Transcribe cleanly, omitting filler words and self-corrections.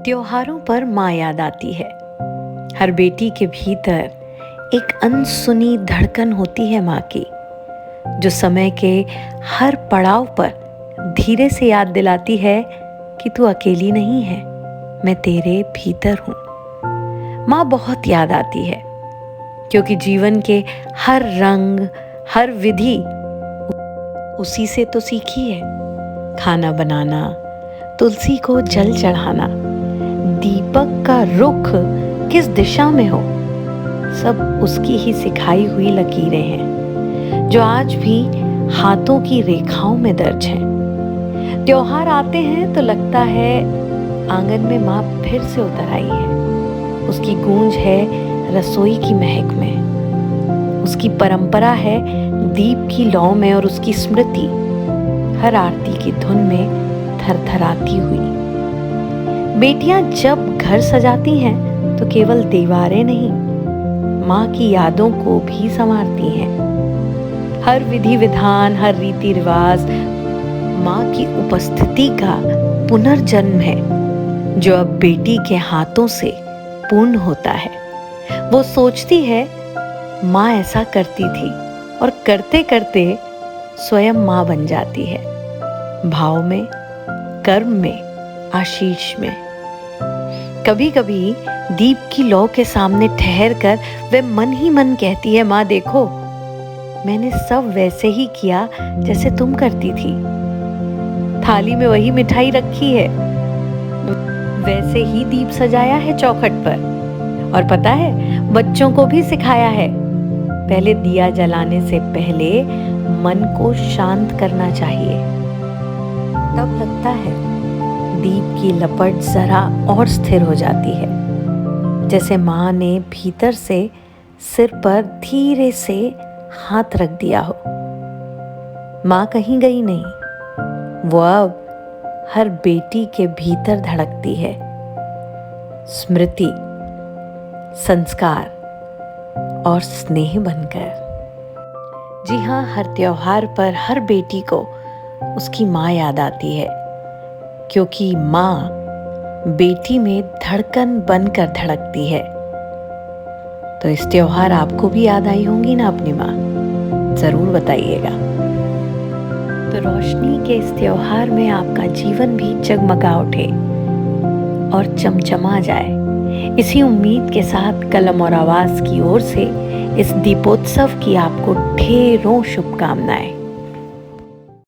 त्योहारों पर माँ याद आती है। हर बेटी के भीतर एक अनसुनी धड़कन होती है माँ की, जो समय के हर पड़ाव पर धीरे से याद दिलाती है कि तू अकेली नहीं है, मैं तेरे भीतर हूँ। माँ बहुत याद आती है क्योंकि जीवन के हर रंग, हर विधि उसी से तो सीखी है। खाना बनाना, तुलसी को जल चढ़ाना, दीपक का रुख किस दिशा में हो, सब उसकी ही सिखाई हुई लकीरें हैं जो आज भी हाथों की रेखाओं में दर्ज हैं। त्योहार आते हैं तो लगता है आंगन में माँ फिर से उतर आई है। उसकी गूंज है रसोई की महक में, उसकी परंपरा है दीप की लौ में, और उसकी स्मृति हर आरती की धुन में थरथराती हुई। बेटियां जब घर सजाती हैं तो केवल दीवारें नहीं, माँ की यादों को भी संवारती हैं। हर विधि विधान, हर रीति रिवाज माँ की उपस्थिति का पुनर्जन्म है, जो अब बेटी के हाथों से पूर्ण होता है। वो सोचती है माँ ऐसा करती थी, और करते करते स्वयं माँ बन जाती है। भाव में, कर्म में, आशीष में। कभी कभी दीप की लौ के सामने ठहर कर वह मन ही मन कहती है, माँ देखो, मैंने सब वैसे ही किया जैसे तुम करती थी। थाली में वही मिठाई रखी है, वैसे ही दीप सजाया है चौखट पर, और पता है बच्चों को भी सिखाया है, पहले दिया जलाने से पहले मन को शांत करना चाहिए। तब लगता है दीप की लपट जरा और स्थिर हो जाती है, जैसे माँ ने भीतर से सिर पर धीरे से हाथ रख दिया हो। माँ कहीं गई नहीं, वो अब हर बेटी के भीतर धड़कती है। स्मृति, संस्कार और स्नेह बनकर। जी हाँ, हर त्योहार पर हर बेटी को उसकी माँ याद आती है, क्योंकि माँ बेटी में धड़कन बनकर धड़कती है। तो इस त्योहार आपको भी याद आई होंगी ना अपनी माँ? जरूर बताइएगा। तो रोशनी के इस त्योहार में आपका जीवन भी जगमगा उठे और चमचमा जाए, इसी उम्मीद के साथ कलम और आवाज की ओर से इस दीपोत्सव की आपको ढेरों शुभकामनाएं।